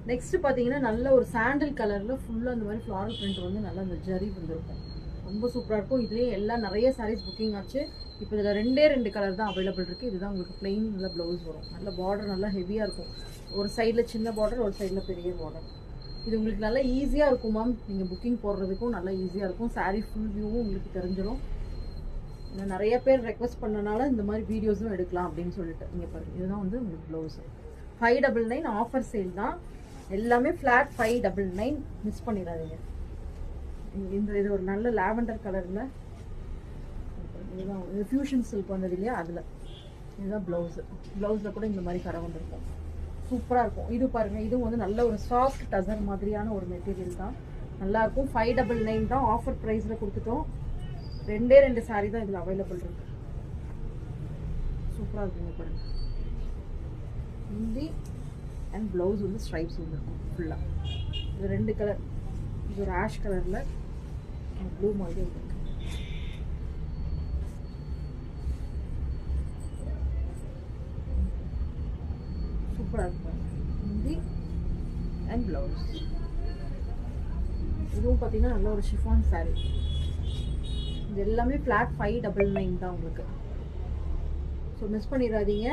Next பார்த்தீங்கன்னா நல்ல ஒரு சாண்டில் கலரில் ஃபுல்லாக அந்த மாதிரி ஃப்ளாரல் பிரிண்ட் வந்து நல்லா அந்த ஜரி வந்துருக்கும். ரொம்ப சூப்பராக இருக்கும். இதுலேயே எல்லாம் நிறைய சாரீஸ் புக்கிங் ஆச்சு. இப்போ இதில் 2 கலர் தான் அவைலபிள் இருக்குது. இதுதான் உங்களுக்கு பிளெயின் நல்ல ப்ளவுஸ் வரும். நல்ல பார்டர் நல்லா ஹெவியாக இருக்கும். ஒரு சைடில் சின்ன பார்டர், ஒரு சைடில் பெரிய பார்டர். இது உங்களுக்கு நல்லா ஈஸியாக இருக்கும் மேம். நீங்கள் புக்கிங் போடுறதுக்கும் நல்லா ஈஸியாக இருக்கும். சாரீ ஃபுல் வியூவும் உங்களுக்கு தெரிஞ்சிடும். நிறைய பேர் ரெக்வஸ்ட் பண்ணனால இந்த மாதிரி வீடியோஸும் எடுக்கலாம் அப்படின்னு சொல்லிட்டு. இங்கே பாருங்கள், இதுதான் வந்து உங்களுக்கு ப்ளவுஸு. 599 ஆஃபர் சேல் தான். எல்லாமே ஃப்ளாட் 599. மிஸ் பண்ணிடாதீங்க. இது ஒரு நல்ல லாவெண்டர் கலரில், இதுதான் இது ஃபியூஷன் சில்க் வந்தது இல்லையா, அதில் இதுதான் ப்ளவுஸு. ப்ளவுஸில் கூட இந்த மாதிரி கரை வந்திருக்கும். சூப்பராக இருக்கும். இது பாருங்கள், இதுவும் வந்து நல்ல ஒரு சாஃப்ட் டசர் மாதிரியான ஒரு மெட்டீரியல் தான். நல்லாயிருக்கும். 599 தான் ஆஃபர் ப்ரைஸில் கொடுத்துட்டோம். 2 சாரீ தான் இதில் அவைலபிள் இருக்குது. சூப்பராக இருக்குங்க பாருங்கள். ஹிந்தி அண்ட் ப்ளவுஸ் வந்து ஸ்ட்ரைப்ஸ் வந்துருக்கும் ஃபுல்லாக. இது 2 கலர். இது ஒரு ஆஷ் கலரில் ப்ளூ மாதிரி இருக்கு. சூப்பராக இருக்கும். Hindi and blouse. இதுவும் பார்த்தீங்கன்னா நல்ல ஒரு ஷிஃபான் சாரீ. இது எல்லாமே ஃப்ளாட் 599 தான் உங்களுக்கு. ஸோ மிஸ் பண்ணிடாதீங்க.